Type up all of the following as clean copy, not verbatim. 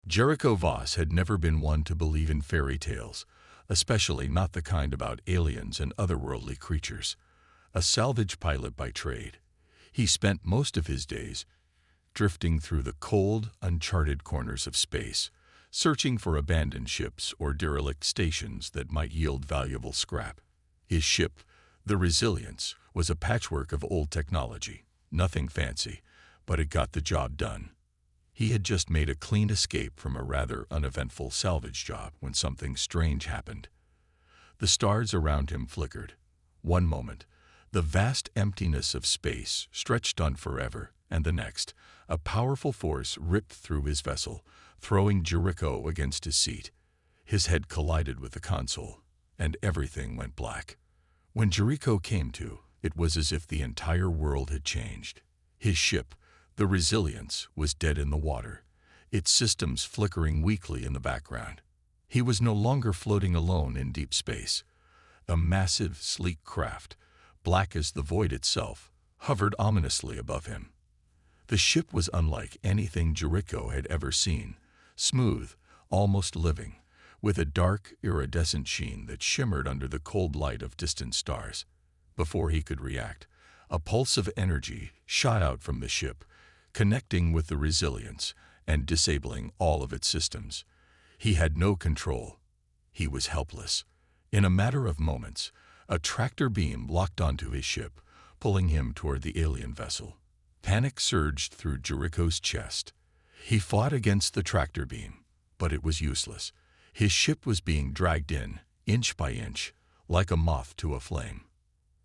Jericho Voss had never been one to believe in fairy tales, especially not the kind about aliens and otherworldly creatures. A salvage pilot by trade, he spent most of his days drifting through the cold, uncharted corners of space, searching for abandoned ships or derelict stations that might yield valuable scrap. His ship, the Resilience, was a patchwork of old technology, nothing fancy, but it got the job done. He had just made a clean escape from a rather uneventful salvage job when something strange happened. The stars around him flickered. One moment, the vast emptiness of space stretched on forever, and the next, a powerful force ripped through his vessel, throwing Jericho against his seat. His head collided with the console, and everything went black. When Jericho came to, it was as if the entire world had changed. His ship, the Resilience, was dead in the water, its systems flickering weakly in the background. He was no longer floating alone in deep space. A massive, sleek craft, black as the void itself, hovered ominously above him. The ship was unlike anything Jericho had ever seen, smooth, almost living, with a dark, iridescent sheen that shimmered under the cold light of distant stars. Before he could react, a pulse of energy shot out from the ship, connecting with the Resilience and disabling all of its systems. He had no control. He was helpless. In a matter of moments, a tractor beam locked onto his ship, pulling him toward the alien vessel. Panic surged through Jericho's chest. He fought against the tractor beam, but it was useless. His ship was being dragged in, inch by inch, like a moth to a flame.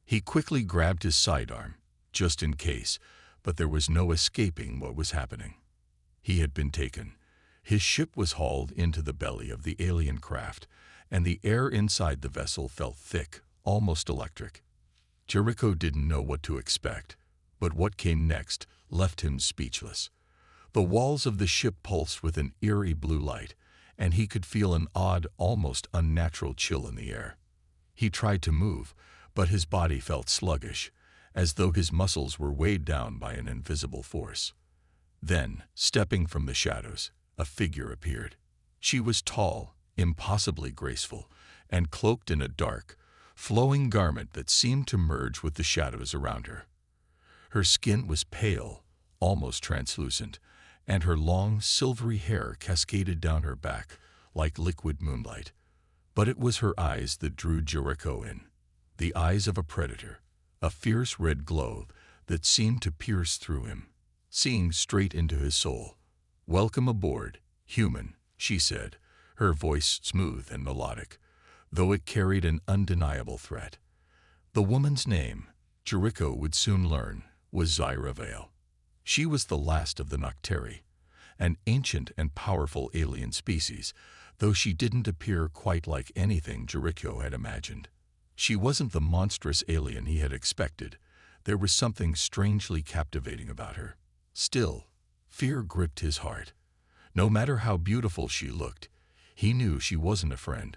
He quickly grabbed his sidearm, just in case, but there was no escaping what was happening. He had been taken. His ship was hauled into the belly of the alien craft, and the air inside the vessel felt thick, almost electric. Jericho didn't know what to expect, but what came next left him speechless. The walls of the ship pulsed with an eerie blue light, and he could feel an odd, almost unnatural chill in the air. He tried to move, but his body felt sluggish, as though his muscles were weighed down by an invisible force. Then, stepping from the shadows, a figure appeared. She was tall, impossibly graceful, and cloaked in a dark, flowing garment that seemed to merge with the shadows around her. Her skin was pale, almost translucent, and her long, silvery hair cascaded down her back like liquid moonlight. But it was her eyes that drew Jericho in, the eyes of a predator, a fierce red glow that seemed to pierce through him, seeing straight into his soul. "Welcome aboard, human," she said, her voice smooth and melodic, though it carried an undeniable threat. The woman's name, Jericho would soon learn, was Zyra Vale. She was the last of the Nocteri, an ancient and powerful alien species, though she didn't appear quite like anything Jericho had imagined. She wasn't the monstrous alien he had expected. There was something strangely captivating about her. Still, fear gripped his heart. No matter how beautiful she looked, he knew she wasn't a friend.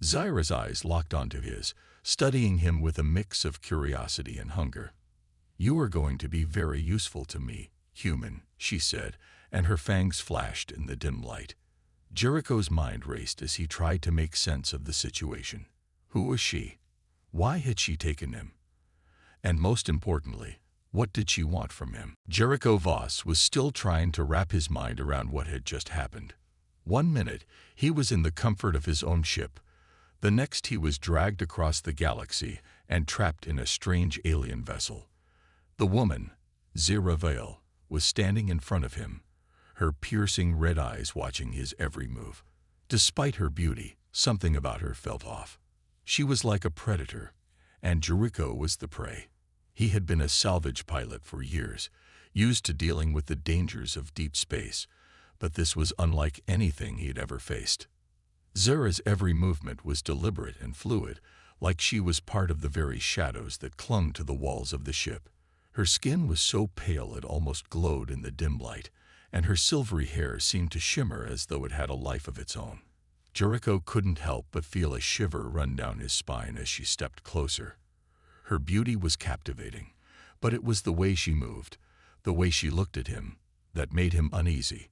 Zyra's eyes locked onto his, studying him with a mix of curiosity and hunger. "You are going to be very useful to me, human," she said, and her fangs flashed in the dim light. Jericho's mind raced as he tried to make sense of the situation. Who was she? Why had she taken him? And most importantly, what did she want from him? Jericho Voss was still trying to wrap his mind around what had just happened. One minute, he was in the comfort of his own ship. The next, he was dragged across the galaxy and trapped in a strange alien vessel. The woman, Zyra Vale, was standing in front of him, her piercing red eyes watching his every move. Despite her beauty, something about her felt off. She was like a predator, and Jericho was the prey. He had been a salvage pilot for years, used to dealing with the dangers of deep space, but this was unlike anything he had ever faced. Zyra's every movement was deliberate and fluid, like she was part of the very shadows that clung to the walls of the ship. Her skin was so pale it almost glowed in the dim light, and her silvery hair seemed to shimmer as though it had a life of its own. Jericho couldn't help but feel a shiver run down his spine as she stepped closer. Her beauty was captivating, but it was the way she moved, the way she looked at him, that made him uneasy.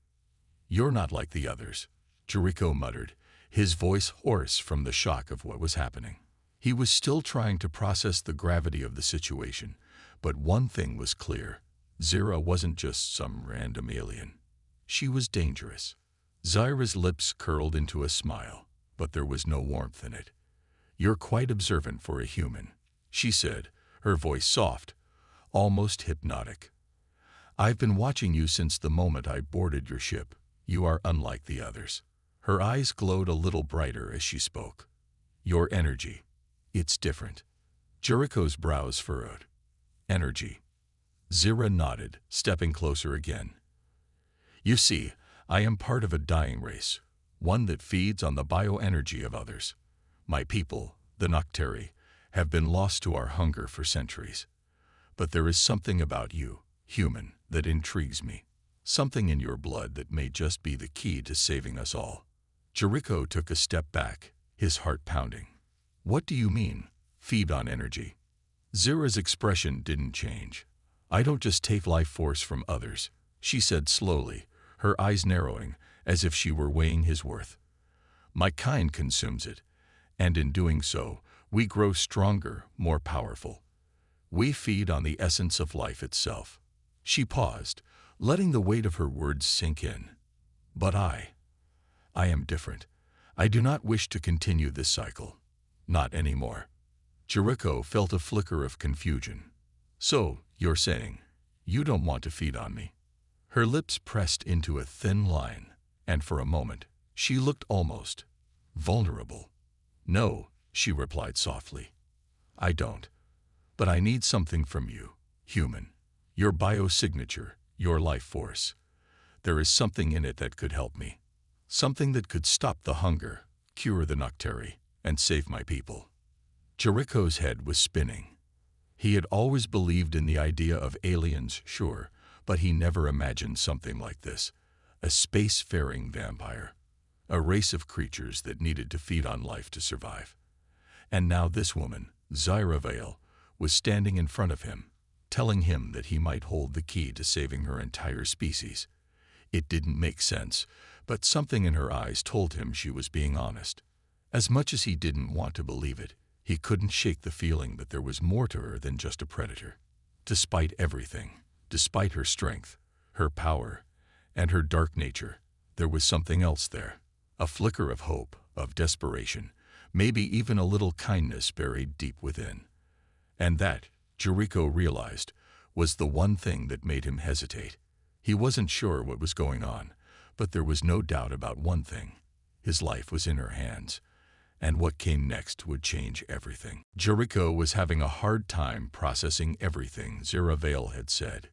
"You're not like the others," Jericho muttered, his voice hoarse from the shock of what was happening. He was still trying to process the gravity of the situation, but one thing was clear. Zira wasn't just some random alien. She was dangerous. Zyra's lips curled into a smile, but there was no warmth in it. "You're quite observant for a human," she said, her voice soft, almost hypnotic. "I've been watching you since the moment I boarded your ship. You are unlike the others." Her eyes glowed a little brighter as she spoke. "Your energy. It's different." Jericho's brows furrowed. "Energy." Zira nodded, stepping closer again. "You see, I am part of a dying race, one that feeds on the bioenergy of others. My people, the Nocteri, have been lost to our hunger for centuries. But there is something about you, human, that intrigues me. Something in your blood that may just be the key to saving us all." Jericho took a step back, his heart pounding. "What do you mean, feed on energy?" Zira's expression didn't change. "I don't just take life force from others," she said slowly, her eyes narrowing, as if she were weighing his worth. "My kind consumes it, and in doing so, we grow stronger, more powerful. We feed on the essence of life itself." She paused, letting the weight of her words sink in. "But I am different. I do not wish to continue this cycle. Not anymore." Jericho felt a flicker of confusion. "So, you're saying, you don't want to feed on me?" Her lips pressed into a thin line, and for a moment, she looked almost vulnerable. "No," she replied softly. "I don't. But I need something from you, human. Your biosignature, your life force. There is something in it that could help me. Something that could stop the hunger, cure the Nocteri, and save my people." Jericho's head was spinning. He had always believed in the idea of aliens, sure, but he never imagined something like this. A space-faring vampire. A race of creatures that needed to feed on life to survive. And now this woman, Zyra Vale, was standing in front of him, telling him that he might hold the key to saving her entire species. It didn't make sense, but something in her eyes told him she was being honest. As much as he didn't want to believe it, he couldn't shake the feeling that there was more to her than just a predator. Despite everything, despite her strength, her power, and her dark nature, there was something else there. A flicker of hope, of desperation, maybe even a little kindness buried deep within. And that, Jericho realized, was the one thing that made him hesitate. He wasn't sure what was going on, but there was no doubt about one thing. His life was in her hands, and what came next would change everything. Jericho was having a hard time processing everything Zyra Vale had said.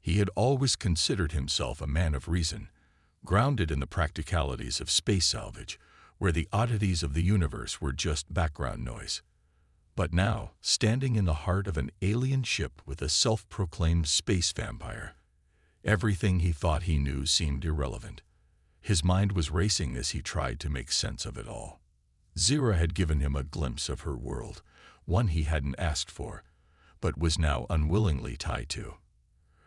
He had always considered himself a man of reason, grounded in the practicalities of space salvage, where the oddities of the universe were just background noise. But now, standing in the heart of an alien ship with a self-proclaimed space vampire, everything he thought he knew seemed irrelevant. His mind was racing as he tried to make sense of it all. Zyra had given him a glimpse of her world, one he hadn't asked for, but was now unwillingly tied to.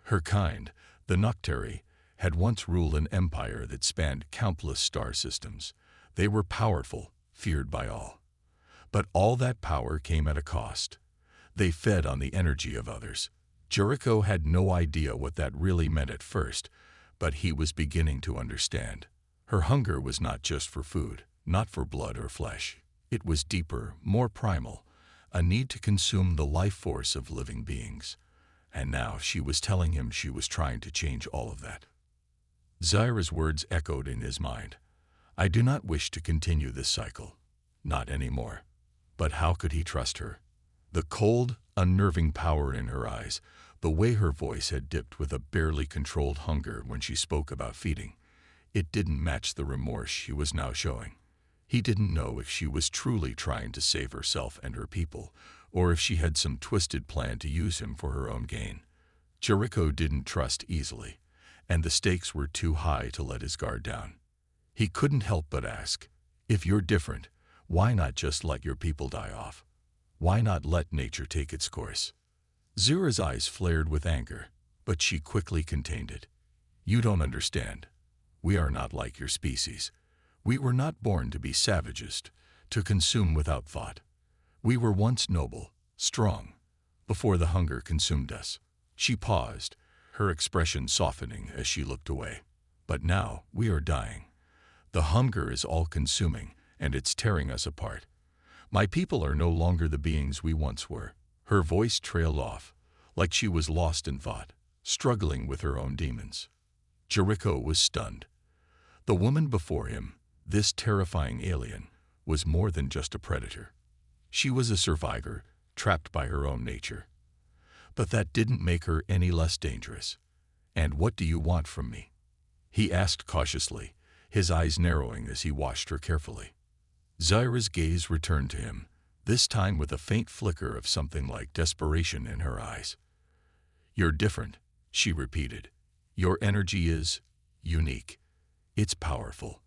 Her kind, the Nocteri, had once ruled an empire that spanned countless star systems. They were powerful, feared by all. But all that power came at a cost. They fed on the energy of others. Jericho had no idea what that really meant at first, but he was beginning to understand. Her hunger was not just for food, not for blood or flesh. It was deeper, more primal, a need to consume the life force of living beings. And now she was telling him she was trying to change all of that. Zyra's words echoed in his mind. "I do not wish to continue this cycle. Not anymore." But how could he trust her? The cold, unnerving power in her eyes, the way her voice had dipped with a barely controlled hunger when she spoke about feeding, it didn't match the remorse she was now showing. He didn't know if she was truly trying to save herself and her people, or if she had some twisted plan to use him for her own gain. Jericho didn't trust easily, and the stakes were too high to let his guard down. He couldn't help but ask, "If you're different, why not just let your people die off? Why not let nature take its course?" Zyra's eyes flared with anger, but she quickly contained it. "You don't understand. We are not like your species. We were not born to be savages, to consume without thought. We were once noble, strong, before the hunger consumed us." She paused, her expression softening as she looked away. "But now we are dying. The hunger is all-consuming, and it's tearing us apart. My people are no longer the beings we once were." Her voice trailed off, like she was lost in thought, struggling with her own demons. Jericho was stunned. The woman before him, this terrifying alien, was more than just a predator. She was a survivor, trapped by her own nature. But that didn't make her any less dangerous. "And what do you want from me?" he asked cautiously, his eyes narrowing as he watched her carefully. Zaira's gaze returned to him, this time with a faint flicker of something like desperation in her eyes. "You're different," she repeated. "Your energy is unique. It's powerful.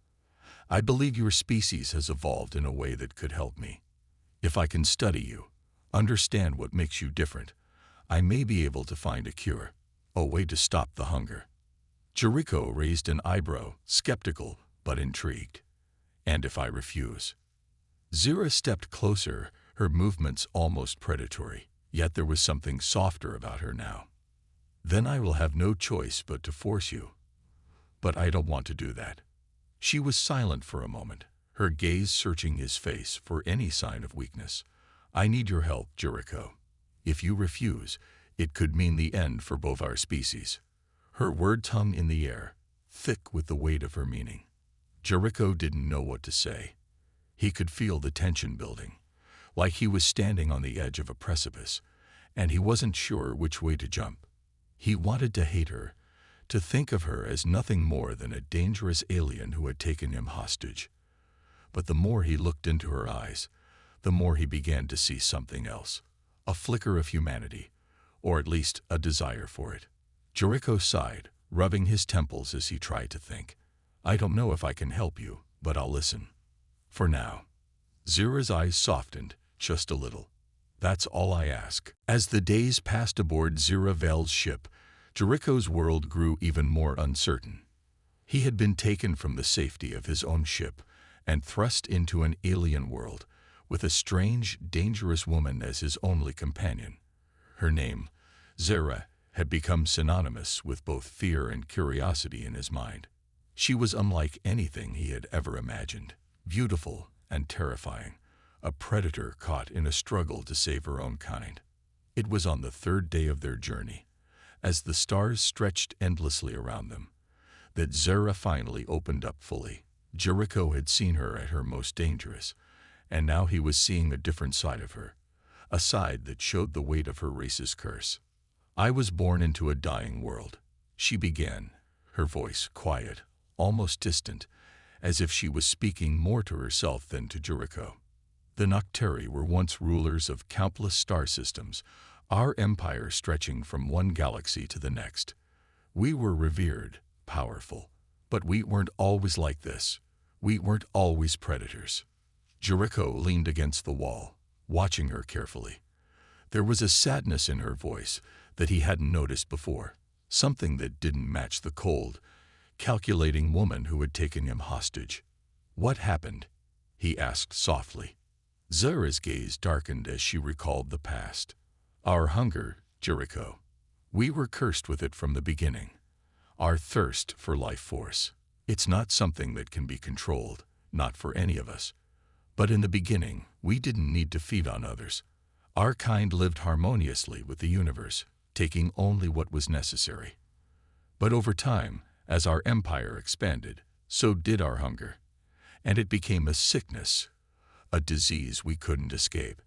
I believe your species has evolved in a way that could help me. If I can study you, understand what makes you different, I may be able to find a cure, a way to stop the hunger." Jericho raised an eyebrow, skeptical but intrigued. "And if I refuse?" Zaira stepped closer, her movements almost predatory, yet there was something softer about her now. "Then I will have no choice but to force you. But I don't want to do that." She was silent for a moment, her gaze searching his face for any sign of weakness. "I need your help, Jericho. If you refuse, it could mean the end for both our species." Her words hung in the air, thick with the weight of her meaning. Jericho didn't know what to say. He could feel the tension building, like he was standing on the edge of a precipice, and he wasn't sure which way to jump. He wanted to hate her, to think of her as nothing more than a dangerous alien who had taken him hostage. But the more he looked into her eyes, the more he began to see something else, a flicker of humanity, or at least a desire for it. Jericho sighed, rubbing his temples as he tried to think. "I don't know if I can help you, but I'll listen. For now." Zaira's eyes softened, just a little. "That's all I ask." As the days passed aboard Zaira Vale's ship, Jericho's world grew even more uncertain. He had been taken from the safety of his own ship and thrust into an alien world, with a strange, dangerous woman as his only companion. Her name, Zaira, had become synonymous with both fear and curiosity in his mind. She was unlike anything he had ever imagined, beautiful and terrifying, a predator caught in a struggle to save her own kind. It was on the third day of their journey, as the stars stretched endlessly around them, that Zaira finally opened up fully. Jericho had seen her at her most dangerous, and now he was seeing a different side of her, a side that showed the weight of her race's curse. "I was born into a dying world," she began, her voice quiet, almost distant, as if she was speaking more to herself than to Jericho. "The Nocturi were once rulers of countless star systems, our empire stretching from one galaxy to the next. We were revered, powerful, but we weren't always like this. We weren't always predators." Jericho leaned against the wall, watching her carefully. There was a sadness in her voice that he hadn't noticed before, something that didn't match the cold, calculating woman who had taken him hostage. "What happened?" he asked softly. Zaira's gaze darkened as she recalled the past. "Our hunger, Jericho. We were cursed with it from the beginning. Our thirst for life force. It's not something that can be controlled, not for any of us. But in the beginning, we didn't need to feed on others. Our kind lived harmoniously with the universe, taking only what was necessary. But over time, as our empire expanded, so did our hunger. And it became a sickness, a disease we couldn't escape."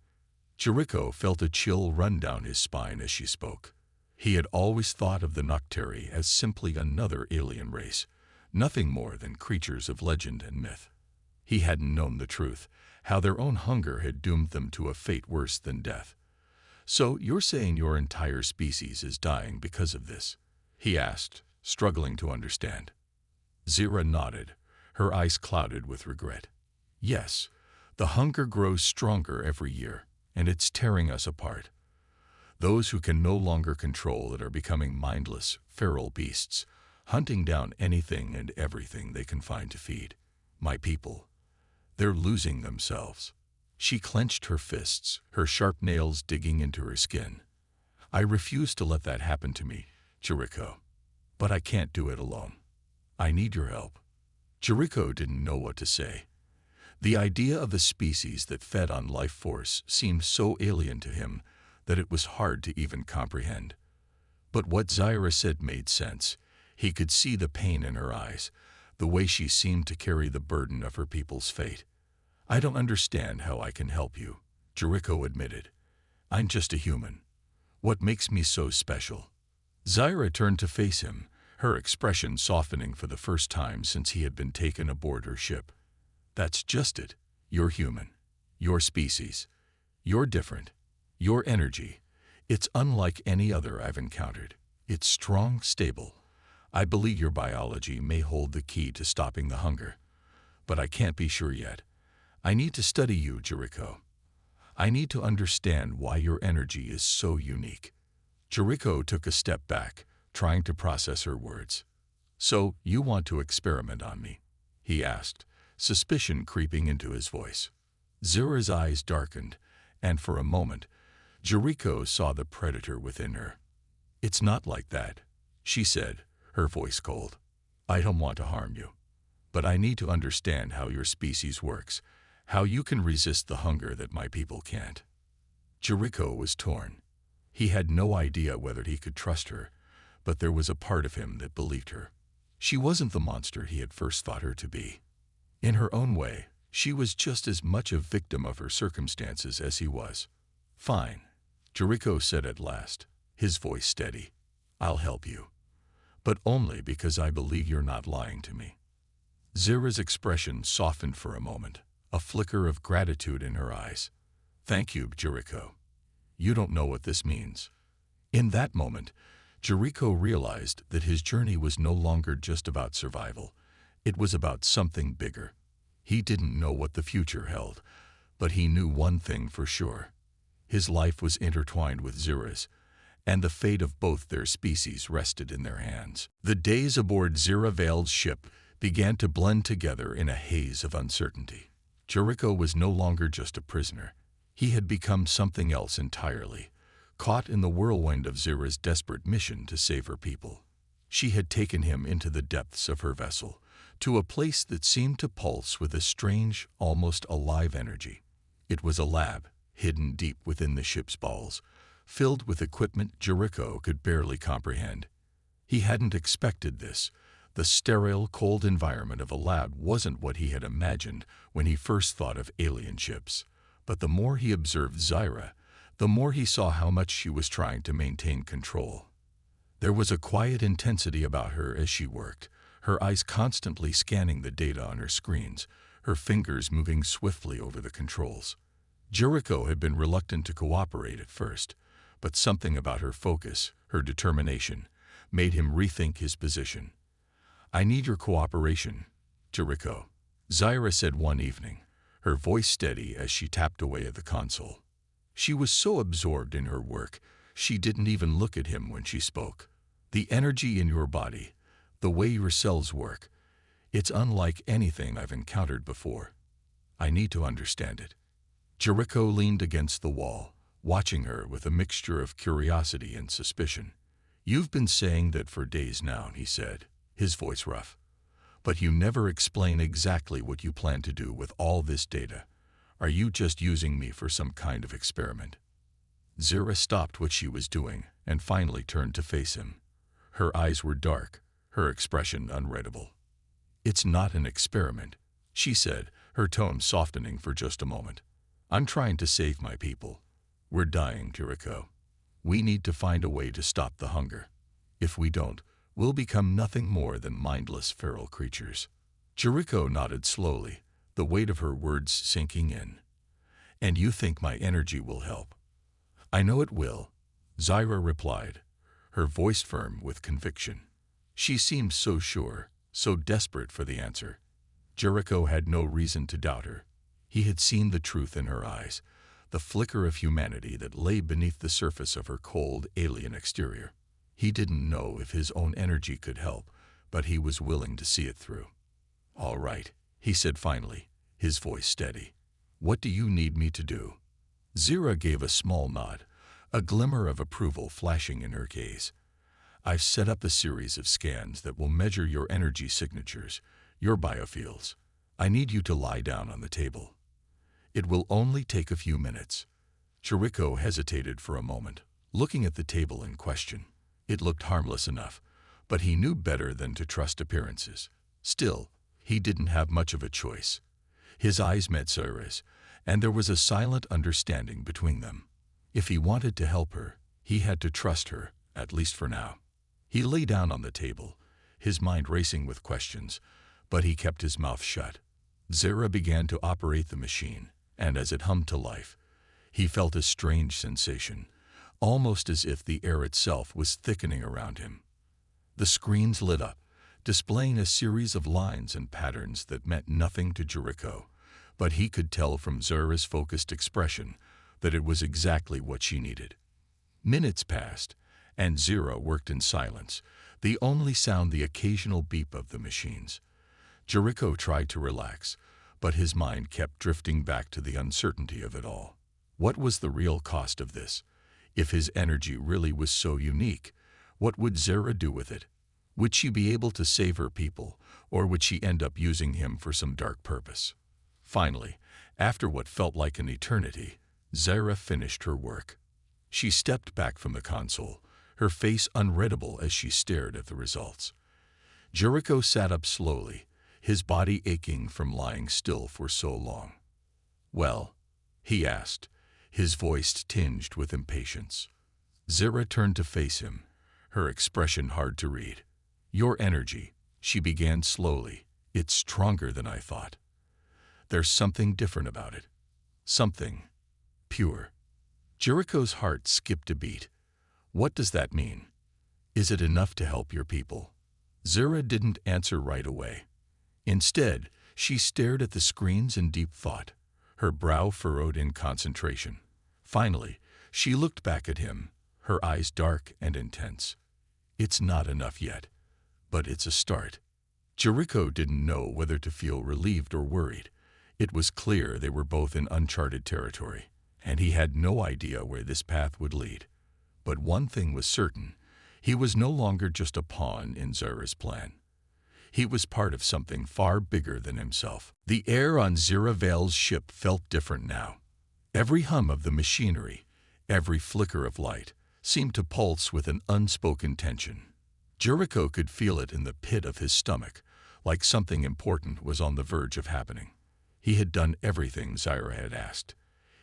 Jericho felt a chill run down his spine as she spoke. He had always thought of the Nocturi as simply another alien race, nothing more than creatures of legend and myth. He hadn't known the truth, how their own hunger had doomed them to a fate worse than death. "So you're saying your entire species is dying because of this?" he asked, struggling to understand. Zaira nodded, her eyes clouded with regret. "Yes, the hunger grows stronger every year, and it's tearing us apart. Those who can no longer control it are becoming mindless, feral beasts, hunting down anything and everything they can find to feed. My people, they're losing themselves. She clenched her fists, her sharp nails digging into her skin. I refuse to let that happen to me, Jericho. But I can't do it alone. I need your help. Jericho didn't know what to say. The idea of a species that fed on life force seemed so alien to him that it was hard to even comprehend. But what Zaira said made sense. He could see the pain in her eyes, the way she seemed to carry the burden of her people's fate. I don't understand how I can help you, Jericho admitted. I'm just a human. What makes me so special? Zaira turned to face him, her expression softening for the first time since he had been taken aboard her ship. That's just it. You're human. Your species. You're different. Your energy. It's unlike any other I've encountered. It's strong, stable. I believe your biology may hold the key to stopping the hunger. But I can't be sure yet. I need to study you, Jericho. I need to understand why your energy is so unique. Jericho took a step back, trying to process her words. So, you want to experiment on me? He asked, suspicion creeping into his voice. Zira's eyes darkened, and for a moment, Jericho saw the predator within her. It's not like that, she said, her voice cold. I don't want to harm you. But I need to understand how your species works, how you can resist the hunger that my people can't. Jericho was torn. He had no idea whether he could trust her, but there was a part of him that believed her. She wasn't the monster he had first thought her to be. In her own way, she was just as much a victim of her circumstances as he was. Fine, Jericho said at last, his voice steady. I'll help you. But only because I believe you're not lying to me. Zira's expression softened for a moment, a flicker of gratitude in her eyes. Thank you, Jericho. You don't know what this means. In that moment, Jericho realized that his journey was no longer just about survival. It was about something bigger. He didn't know what the future held, but he knew one thing for sure. His life was intertwined with Zira's, and the fate of both their species rested in their hands. The days aboard Zira Veil's ship began to blend together in a haze of uncertainty. Jericho was no longer just a prisoner. He had become something else entirely, caught in the whirlwind of Zira's desperate mission to save her people. She had taken him into the depths of her vessel, to a place that seemed to pulse with a strange, almost alive energy. It was a lab, hidden deep within the ship's bowels, filled with equipment Jericho could barely comprehend. He hadn't expected this. The sterile, cold environment of a lab wasn't what he had imagined when he first thought of alien ships. But the more he observed Zaira, the more he saw how much she was trying to maintain control. There was a quiet intensity about her as she worked, her eyes constantly scanning the data on her screens, her fingers moving swiftly over the controls. Jericho had been reluctant to cooperate at first, but something about her focus, her determination, made him rethink his position. I need your cooperation, Jericho, Zaira said one evening, her voice steady as she tapped away at the console. She was so absorbed in her work, she didn't even look at him when she spoke. The energy in your body, the way your cells work, it's unlike anything I've encountered before. I need to understand it. Jericho leaned against the wall, watching her with a mixture of curiosity and suspicion. You've been saying that for days now, he said, his voice rough. But you never explain exactly what you plan to do with all this data. Are you just using me for some kind of experiment? Zira stopped what she was doing and finally turned to face him. Her eyes were dark, her expression unreadable. It's not an experiment, she said, her tone softening for just a moment. I'm trying to save my people. We're dying, Jericho. We need to find a way to stop the hunger. If we don't, we'll become nothing more than mindless feral creatures. Jericho nodded slowly, the weight of her words sinking in. And you think my energy will help? I know it will, Zaira replied, her voice firm with conviction. She seemed so sure, so desperate for the answer. Jericho had no reason to doubt her. He had seen the truth in her eyes, the flicker of humanity that lay beneath the surface of her cold, alien exterior. He didn't know if his own energy could help, but he was willing to see it through. "All right," he said finally, his voice steady. "What do you need me to do?" Zira gave a small nod, a glimmer of approval flashing in her gaze. "I've set up a series of scans that will measure your energy signatures, your biofields. I need you to lie down on the table. It will only take a few minutes." Jericho hesitated for a moment, looking at the table in question. It looked harmless enough, but he knew better than to trust appearances. Still, he didn't have much of a choice. His eyes met Zira's, and there was a silent understanding between them. If he wanted to help her, he had to trust her, at least for now. He lay down on the table, his mind racing with questions, but he kept his mouth shut. Zira began to operate the machine, and as it hummed to life, he felt a strange sensation, almost as if the air itself was thickening around him. The screens lit up, displaying a series of lines and patterns that meant nothing to Jericho, but he could tell from Zira's focused expression that it was exactly what she needed. Minutes passed, and Zira worked in silence, the only sound the occasional beep of the machines. Jericho tried to relax, but his mind kept drifting back to the uncertainty of it all. What was the real cost of this? If his energy really was so unique, what would Zira do with it? Would she be able to save her people, or would she end up using him for some dark purpose? Finally, after what felt like an eternity, Zira finished her work. She stepped back from the console, her face unreadable as she stared at the results. Jericho sat up slowly, his body aching from lying still for so long. "Well?" he asked, his voice tinged with impatience. Zira turned to face him, her expression hard to read. "Your energy," she began slowly, "it's stronger than I thought. There's something different about it. Something pure." Jericho's heart skipped a beat. "What does that mean? Is it enough to help your people?" Zira didn't answer right away. Instead, she stared at the screens in deep thought, her brow furrowed in concentration. Finally, she looked back at him, her eyes dark and intense. "It's not enough yet, but it's a start." Jericho didn't know whether to feel relieved or worried. It was clear they were both in uncharted territory, and he had no idea where this path would lead. But one thing was certain, he was no longer just a pawn in Zira's plan. He was part of something far bigger than himself. The air on Zira Vale's ship felt different now. Every hum of the machinery, every flicker of light, seemed to pulse with an unspoken tension. Jericho could feel it in the pit of his stomach, like something important was on the verge of happening. He had done everything Zira had asked.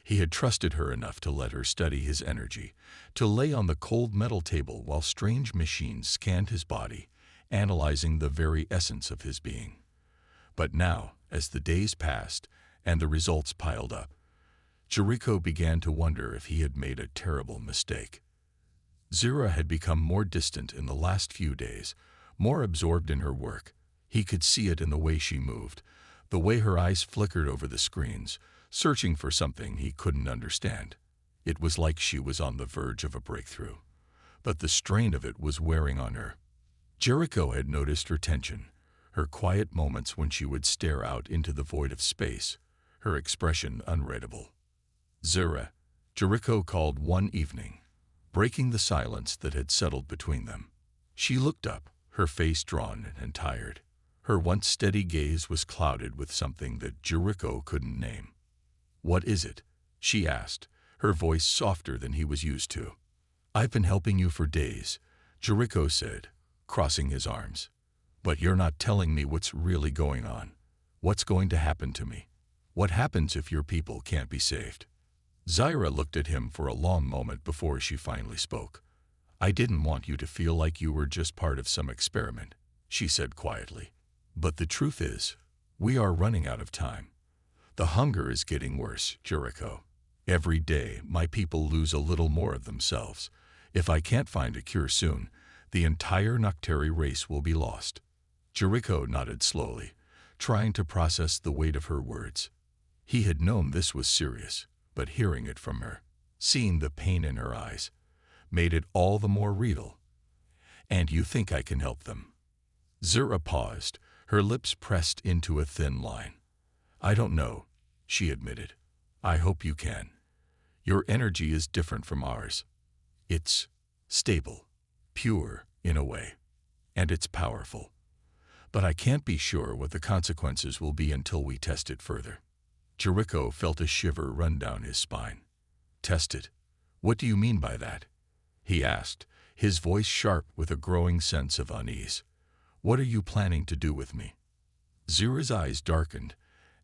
He had trusted her enough to let her study his energy, to lay on the cold metal table while strange machines scanned his body, analyzing the very essence of his being. But now, as the days passed and the results piled up, Jericho began to wonder if he had made a terrible mistake. Zira had become more distant in the last few days, more absorbed in her work. He could see it in the way she moved, the way her eyes flickered over the screens, searching for something he couldn't understand. It was like she was on the verge of a breakthrough, but the strain of it was wearing on her. Jericho had noticed her tension, her quiet moments when she would stare out into the void of space, her expression unreadable. "Zira," Jericho called one evening, breaking the silence that had settled between them. She looked up, her face drawn and tired. Her once steady gaze was clouded with something that Jericho couldn't name. "What is it?" she asked, her voice softer than he was used to. "I've been helping you for days," Jericho said, crossing his arms. "But you're not telling me what's really going on. What's going to happen to me? What happens if your people can't be saved?" Zira looked at him for a long moment before she finally spoke. "I didn't want you to feel like you were just part of some experiment," she said quietly. "But the truth is, we are running out of time. The hunger is getting worse, Jericho. Every day, my people lose a little more of themselves. If I can't find a cure soon, the entire Nocteri race will be lost." Jericho nodded slowly, trying to process the weight of her words. He had known this was serious, but hearing it from her, seeing the pain in her eyes, made it all the more real. "And you think I can help them?" Zura paused, her lips pressed into a thin line. I don't know, she admitted. I hope you can. Your energy is different from ours. It's stable, pure in a way, and it's powerful. But I can't be sure what the consequences will be until we test it further. Jericho felt a shiver run down his spine. Test it? What do you mean by that? He asked, his voice sharp with a growing sense of unease. What are you planning to do with me? Zura's eyes darkened,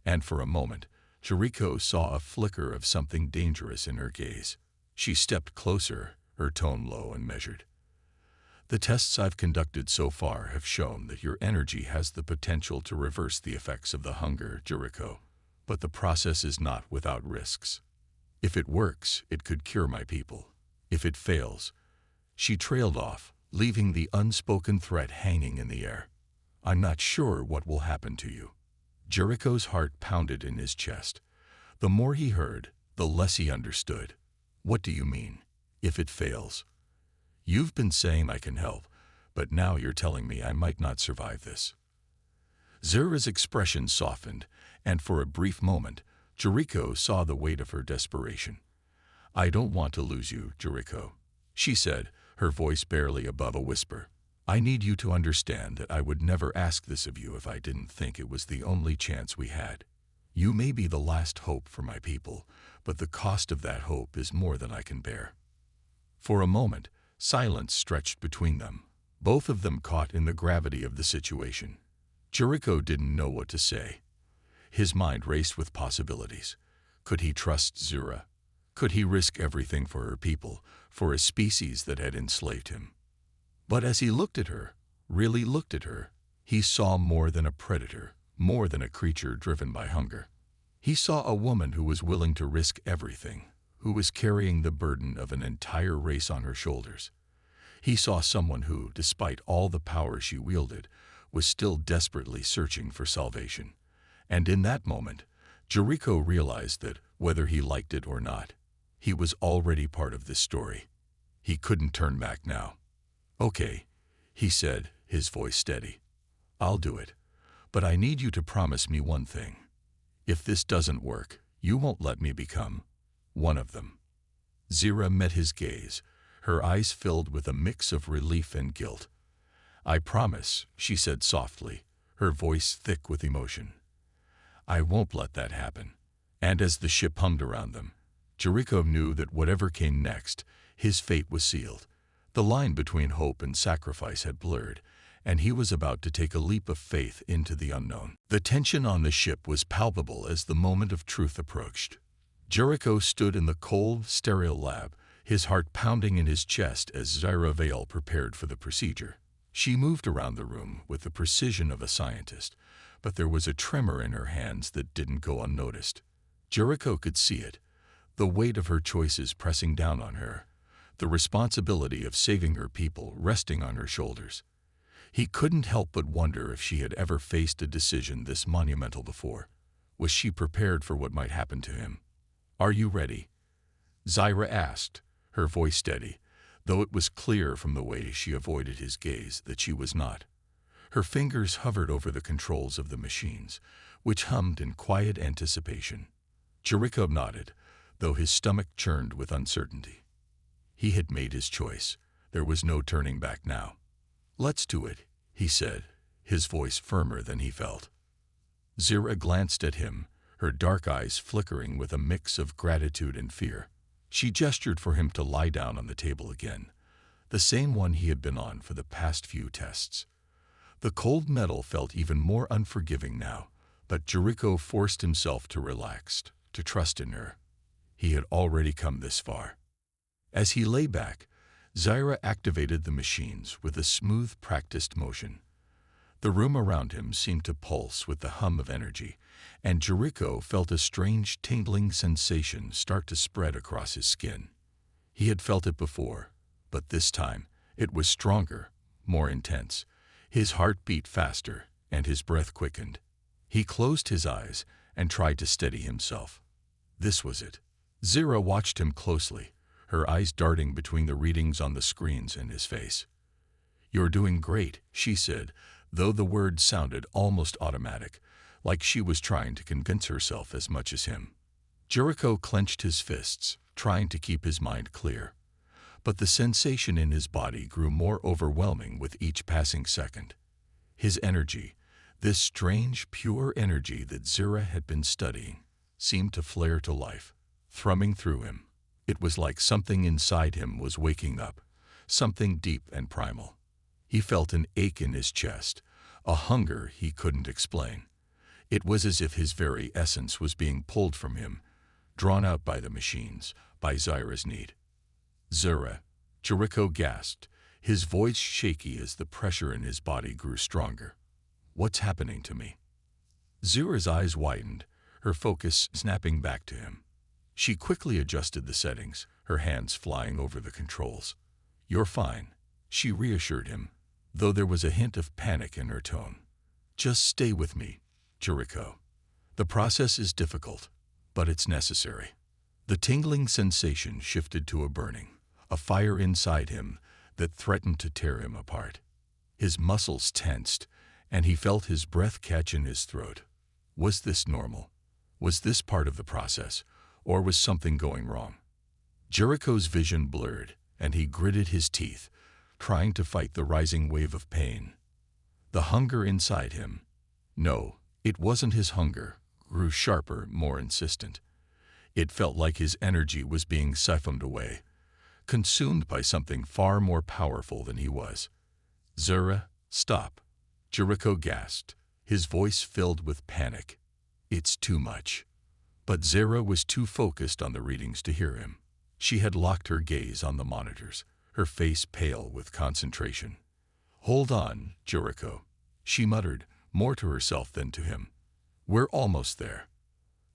and for a moment, Jericho saw a flicker of something dangerous in her gaze. She stepped closer, her tone low and measured. The tests I've conducted so far have shown that your energy has the potential to reverse the effects of the hunger, Jericho. But the process is not without risks. If it works, it could cure my people. If it fails, she trailed off, leaving the unspoken threat hanging in the air. I'm not sure what will happen to you. Jericho's heart pounded in his chest. The more he heard, the less he understood. What do you mean, if it fails? You've been saying I can help, but now you're telling me I might not survive this. Zura's expression softened, and for a brief moment, Jericho saw the weight of her desperation. I don't want to lose you, Jericho, she said, her voice barely above a whisper. I need you to understand that I would never ask this of you if I didn't think it was the only chance we had. You may be the last hope for my people, but the cost of that hope is more than I can bear. For a moment, silence stretched between them, both of them caught in the gravity of the situation. Jericho didn't know what to say. His mind raced with possibilities. Could he trust Zura? Could he risk everything for her people, for a species that had enslaved him? But as he looked at her, really looked at her, he saw more than a predator, more than a creature driven by hunger. He saw a woman who was willing to risk everything, who was carrying the burden of an entire race on her shoulders. He saw someone who, despite all the power she wielded, was still desperately searching for salvation. And in that moment, Jericho realized that, whether he liked it or not, he was already part of this story. He couldn't turn back now. Okay, he said, his voice steady. I'll do it, but I need you to promise me one thing. If this doesn't work, you won't let me become one of them. Zura met his gaze, her eyes filled with a mix of relief and guilt. I promise, she said softly, her voice thick with emotion. I won't let that happen. And as the ship hummed around them, Jericho knew that whatever came next, his fate was sealed. The line between hope and sacrifice had blurred, and he was about to take a leap of faith into the unknown. The tension on the ship was palpable as the moment of truth approached. Jericho stood in the cold, sterile lab, his heart pounding in his chest as Zura Vale prepared for the procedure. She moved around the room with the precision of a scientist, but there was a tremor in her hands that didn't go unnoticed. Jericho could see it, the weight of her choices pressing down on her, the responsibility of saving her people resting on her shoulders. He couldn't help but wonder if she had ever faced a decision this monumental before. Was she prepared for what might happen to him? Are you ready? Zura asked, her voice steady, though it was clear from the way she avoided his gaze that she was not. Her fingers hovered over the controls of the machines, which hummed in quiet anticipation. Jericho nodded, though his stomach churned with uncertainty. He had made his choice. There was no turning back now. Let's do it, he said, his voice firmer than he felt. Zura glanced at him, her dark eyes flickering with a mix of gratitude and fear. She gestured for him to lie down on the table again, the same one he had been on for the past few tests. The cold metal felt even more unforgiving now, but Jericho forced himself to relax, to trust in her. He had already come this far. As he lay back, Zura activated the machines with a smooth, practiced motion. The room around him seemed to pulse with the hum of energy, and Jericho felt a strange, tingling sensation start to spread across his skin. He had felt it before, but this time it was stronger, more intense. His heart beat faster, and his breath quickened. He closed his eyes and tried to steady himself. This was it. Zura watched him closely, her eyes darting between the readings on the screens and his face. You're doing great, she said, though the words sounded almost automatic, like she was trying to convince herself as much as him. Jericho clenched his fists, trying to keep his mind clear. But the sensation in his body grew more overwhelming with each passing second. His energy, this strange, pure energy that Zira had been studying, seemed to flare to life, thrumming through him. It was like something inside him was waking up, something deep and primal. He felt an ache in his chest, a hunger he couldn't explain. It was as if his very essence was being pulled from him, drawn out by the machines, by Zira's need. Zira, Jericho gasped, his voice shaky as the pressure in his body grew stronger. What's happening to me? Zira's eyes widened, her focus snapping back to him. She quickly adjusted the settings, her hands flying over the controls. You're fine, she reassured him, though there was a hint of panic in her tone. Just stay with me, Jericho. The process is difficult, but it's necessary. The tingling sensation shifted to a burning, a fire inside him that threatened to tear him apart. His muscles tensed, and he felt his breath catch in his throat. Was this normal? Was this part of the process, or was something going wrong? Jericho's vision blurred, and he gritted his teeth, trying to fight the rising wave of pain. The hunger inside him, no, it wasn't his hunger, grew sharper, more insistent. It felt like his energy was being siphoned away, consumed by something far more powerful than he was. Zira, stop, Jericho gasped, his voice filled with panic. It's too much. But Zira was too focused on the readings to hear him. She had locked her gaze on the monitors, her face pale with concentration. Hold on, Jericho, she muttered, more to herself than to him. We're almost there.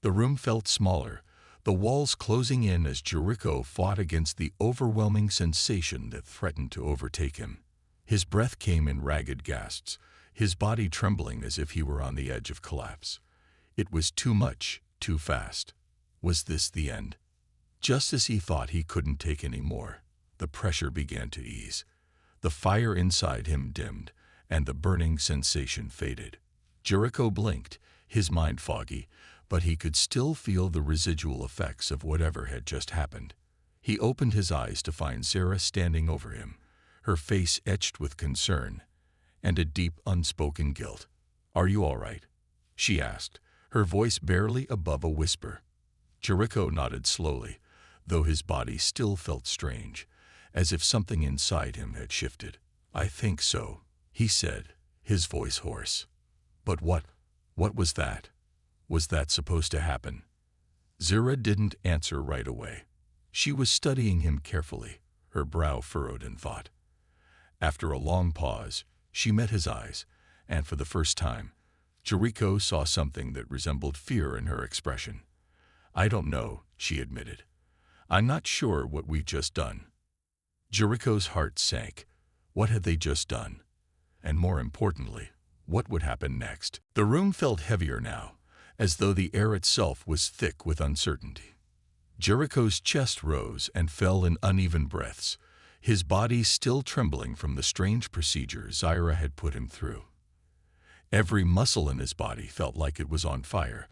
The room felt smaller, the walls closing in as Jericho fought against the overwhelming sensation that threatened to overtake him. His breath came in ragged gasps, his body trembling as if he were on the edge of collapse. It was too much, too fast. Was this the end? Just as he thought he couldn't take any more, the pressure began to ease. The fire inside him dimmed, and the burning sensation faded. Jericho blinked, his mind foggy, but he could still feel the residual effects of whatever had just happened. He opened his eyes to find Zira standing over him, her face etched with concern and a deep, unspoken guilt. Are you all right? She asked, her voice barely above a whisper. Jericho nodded slowly, though his body still felt strange, as if something inside him had shifted. I think so, he said, his voice hoarse. But what was that? Was that supposed to happen? Zira didn't answer right away. She was studying him carefully, her brow furrowed in thought. After a long pause, she met his eyes, and for the first time, Jericho saw something that resembled fear in her expression. I don't know, she admitted. I'm not sure what we've just done. Jericho's heart sank. What had they just done? And more importantly, what would happen next? The room felt heavier now, as though the air itself was thick with uncertainty. Jericho's chest rose and fell in uneven breaths, his body still trembling from the strange procedure Zira had put him through. Every muscle in his body felt like it was on fire,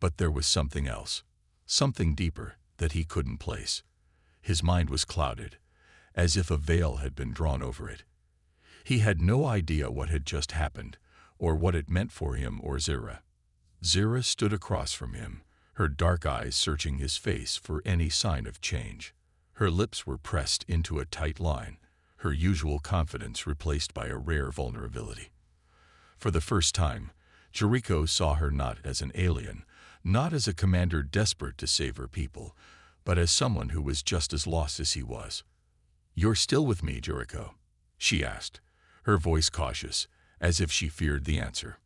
but there was something else, something deeper that he couldn't place. His mind was clouded, as if a veil had been drawn over it. He had no idea what had just happened, or what it meant for him or Zira. Zira stood across from him, her dark eyes searching his face for any sign of change. Her lips were pressed into a tight line, her usual confidence replaced by a rare vulnerability. For the first time, Jericho saw her not as an alien, not as a commander desperate to save her people, but as someone who was just as lost as he was. You're still with me, Jericho? She asked, her voice cautious, as if she feared the answer.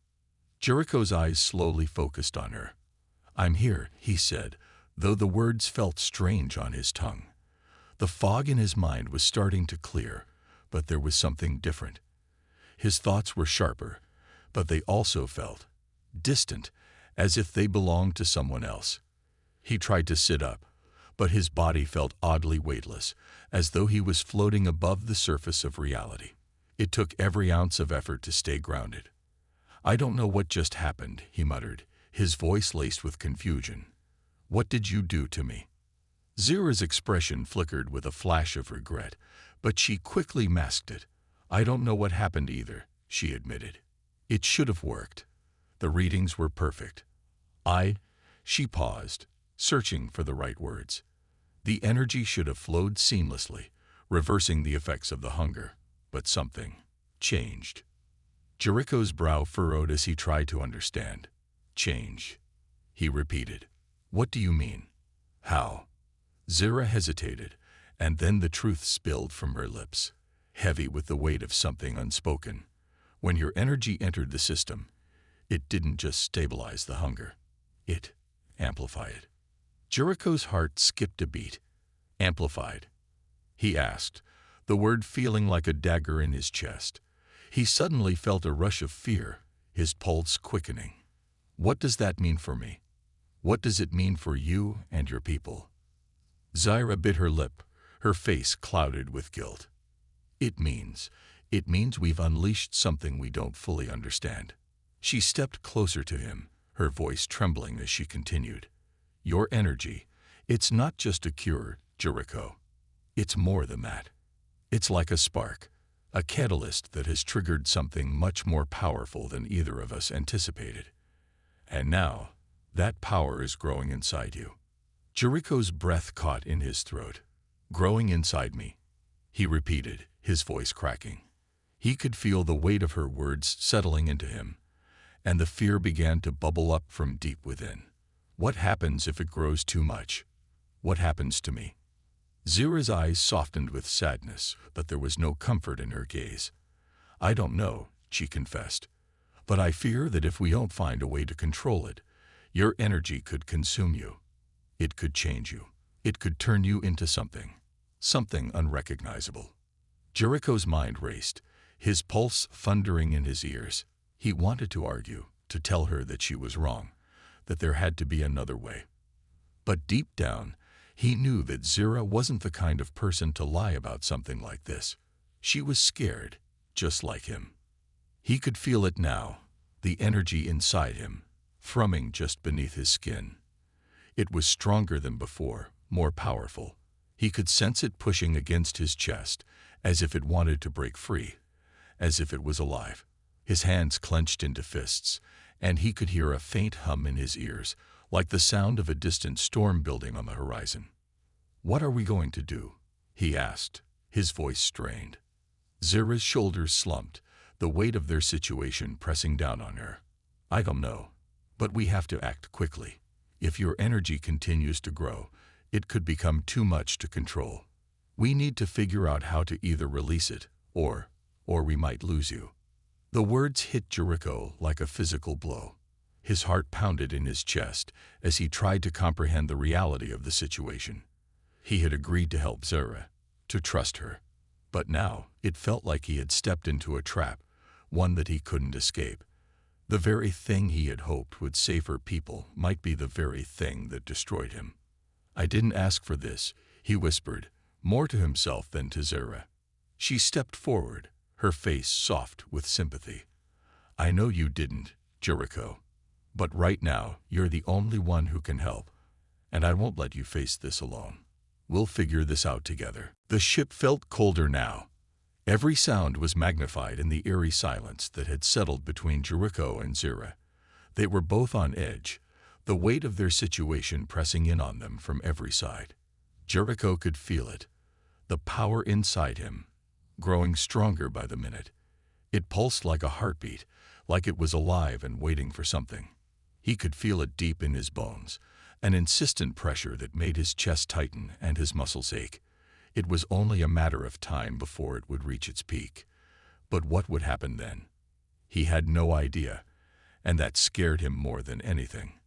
Jericho's eyes slowly focused on her. I'm here, he said, though the words felt strange on his tongue. The fog in his mind was starting to clear, but there was something different. His thoughts were sharper, but they also felt distant, as if they belonged to someone else. He tried to sit up, but his body felt oddly weightless, as though he was floating above the surface of reality. It took every ounce of effort to stay grounded. "I don't know what just happened," he muttered, his voice laced with confusion. "What did you do to me?" Zira's expression flickered with a flash of regret, but she quickly masked it. "I don't know what happened either," she admitted. "It should have worked. The readings were perfect. She paused, searching for the right words. The energy should have flowed seamlessly, reversing the effects of the hunger, but something changed. Jericho's brow furrowed as he tried to understand. "Change," he repeated. "What do you mean? How?" Zira hesitated, and then the truth spilled from her lips, heavy with the weight of something unspoken. "When your energy entered the system, it didn't just stabilize the hunger. It amplified it." Jericho's heart skipped a beat. "Amplified?" he asked, the word feeling like a dagger in his chest. He suddenly felt a rush of fear, his pulse quickening. "What does that mean for me? What does it mean for you and your people?" Zira bit her lip, her face clouded with guilt. It means we've unleashed something we don't fully understand." She stepped closer to him, her voice trembling as she continued. "Your energy, it's not just a cure, Jericho. It's more than that. It's like a spark, a catalyst that has triggered something much more powerful than either of us anticipated. And now, that power is growing inside you." Jericho's breath caught in his throat. "Growing inside me," he repeated, his voice cracking. He could feel the weight of her words settling into him, and the fear began to bubble up from deep within. "What happens if it grows too much? What happens to me?" Zira's eyes softened with sadness, but there was no comfort in her gaze. "I don't know," she confessed, "but I fear that if we don't find a way to control it, your energy could consume you. It could change you. It could turn you into something unrecognizable." Jericho's mind raced, his pulse thundering in his ears. He wanted to argue, to tell her that she was wrong, that there had to be another way. But deep down, he knew that Zira wasn't the kind of person to lie about something like this. She was scared, just like him. He could feel it now, the energy inside him, thrumming just beneath his skin. It was stronger than before, more powerful. He could sense it pushing against his chest, as if it wanted to break free, as if it was alive. His hands clenched into fists, and he could hear a faint hum in his ears, like the sound of a distant storm building on the horizon. "What are we going to do?" he asked, his voice strained. Zira's shoulders slumped, the weight of their situation pressing down on her. "I don't know, but we have to act quickly. If your energy continues to grow, it could become too much to control. We need to figure out how to either release it, or we might lose you." The words hit Jericho like a physical blow. His heart pounded in his chest as he tried to comprehend the reality of the situation. He had agreed to help Zira, to trust her. But now it felt like he had stepped into a trap, one that he couldn't escape. The very thing he had hoped would save her people might be the very thing that destroyed him. "I didn't ask for this," he whispered, more to himself than to Zira. She stepped forward, her face soft with sympathy. "I know you didn't, Jericho. But right now, you're the only one who can help, and I won't let you face this alone. We'll figure this out together." The ship felt colder now. Every sound was magnified in the eerie silence that had settled between Jericho and Zira. They were both on edge, the weight of their situation pressing in on them from every side. Jericho could feel it, the power inside him, growing stronger by the minute. It pulsed like a heartbeat, like it was alive and waiting for something. He could feel it deep in his bones, an insistent pressure that made his chest tighten and his muscles ache. It was only a matter of time before it would reach its peak. But what would happen then? He had no idea, and that scared him more than anything.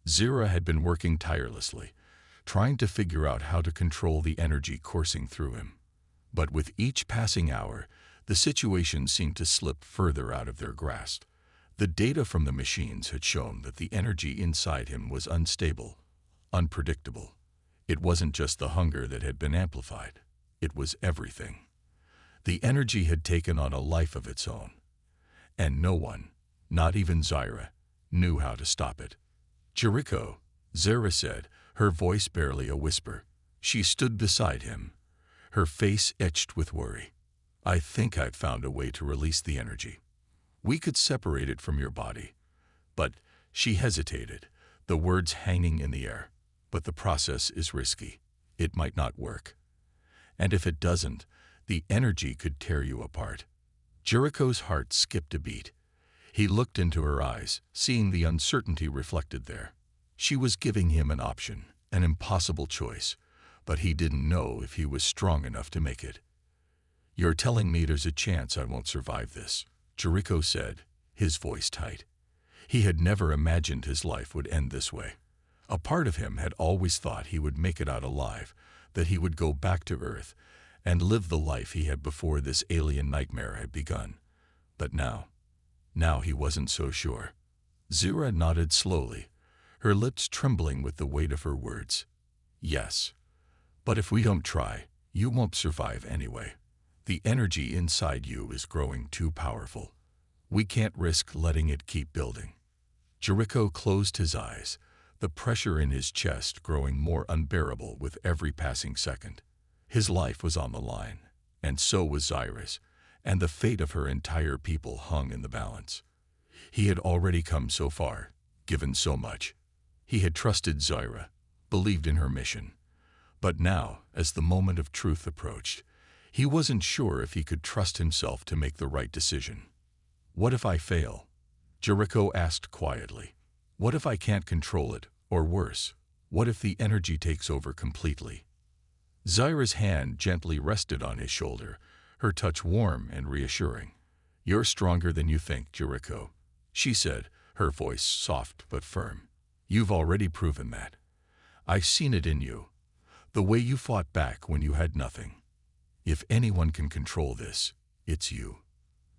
Zira had been working tirelessly, trying to figure out how to control the energy coursing through him. But with each passing hour, the situation seemed to slip further out of their grasp. The data from the machines had shown that the energy inside him was unstable, unpredictable. It wasn't just the hunger that had been amplified. It was everything. The energy had taken on a life of its own, and no one, not even Zyra, knew how to stop it. "Jericho," Zyra said, her voice barely a whisper. She stood beside him, her face etched with worry. "I think I've found a way to release the energy. We could separate it from your body." But she hesitated, the words hanging in the air. "But the process is risky. It might not work. And if it doesn't, the energy could tear you apart." Jericho's heart skipped a beat. He looked into her eyes, seeing the uncertainty reflected there. She was giving him an option, an impossible choice, but he didn't know if he was strong enough to make it. "You're telling me there's a chance I won't survive this," Jericho said, his voice tight. He had never imagined his life would end this way. A part of him had always thought he would make it out alive, that he would go back to Earth and live the life he had before this alien nightmare had begun. But now he wasn't so sure. Zyra nodded slowly, her lips trembling with the weight of her words. "Yes. But if we don't try, you won't survive anyway. The energy inside you is growing too powerful. We can't risk letting it keep building." Jericho closed his eyes, the pressure in his chest growing more unbearable with every passing second. His life was on the line, and so was Zyra's, and the fate of her entire people hung in the balance. He had already come so far, given so much. He had trusted Zyra, believed in her mission. But now, as the moment of truth approached, he wasn't sure if he could trust himself to make the right decision. "What if I fail?" Jericho asked quietly. "What if I can't control it, or worse, what if the energy takes over completely?" Zyra's hand gently rested on his shoulder, her touch warm and reassuring. "You're stronger than you think, Jericho," she said, her voice soft but firm. "You've already proven that. I've seen it in you, the way you fought back when you had nothing. If anyone can control this, it's you."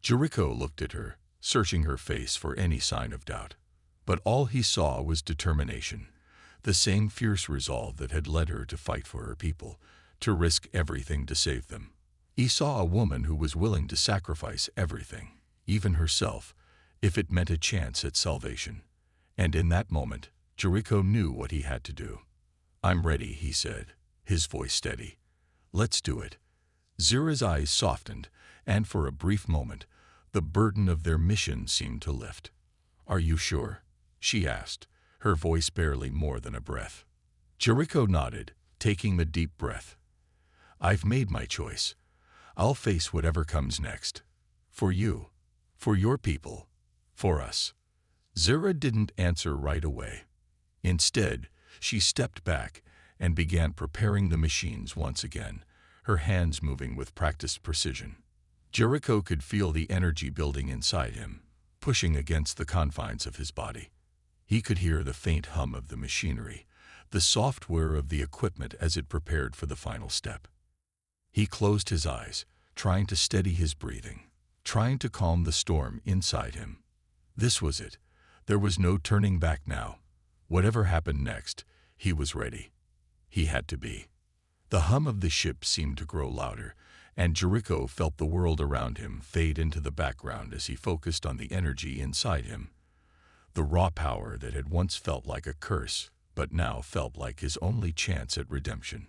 Jericho looked at her, searching her face for any sign of doubt. But all he saw was determination, the same fierce resolve that had led her to fight for her people, to risk everything to save them. He saw a woman who was willing to sacrifice everything, even herself, if it meant a chance at salvation. And in that moment, Jericho knew what he had to do. "I'm ready," he said, his voice steady. "Let's do it." Zyra's eyes softened, and for a brief moment, the burden of their mission seemed to lift. "Are you sure?" she asked, her voice barely more than a breath. Jericho nodded, taking the deep breath. "I've made my choice. I'll face whatever comes next. For you, for your people, for us." Zyra didn't answer right away. Instead, she stepped back and began preparing the machines once again, her hands moving with practiced precision. Jericho could feel the energy building inside him, pushing against the confines of his body. He could hear the faint hum of the machinery, the soft whir of the equipment as it prepared for the final step. He closed his eyes, trying to steady his breathing, trying to calm the storm inside him. This was it. There was no turning back now. Whatever happened next, he was ready. He had to be. The hum of the ship seemed to grow louder, and Jericho felt the world around him fade into the background as he focused on the energy inside him. The raw power that had once felt like a curse, but now felt like his only chance at redemption.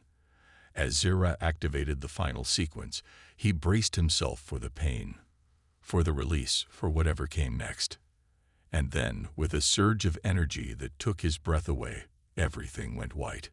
As Zyra activated the final sequence, he braced himself for the pain, for the release, for whatever came next. And then, with a surge of energy that took his breath away, everything went white.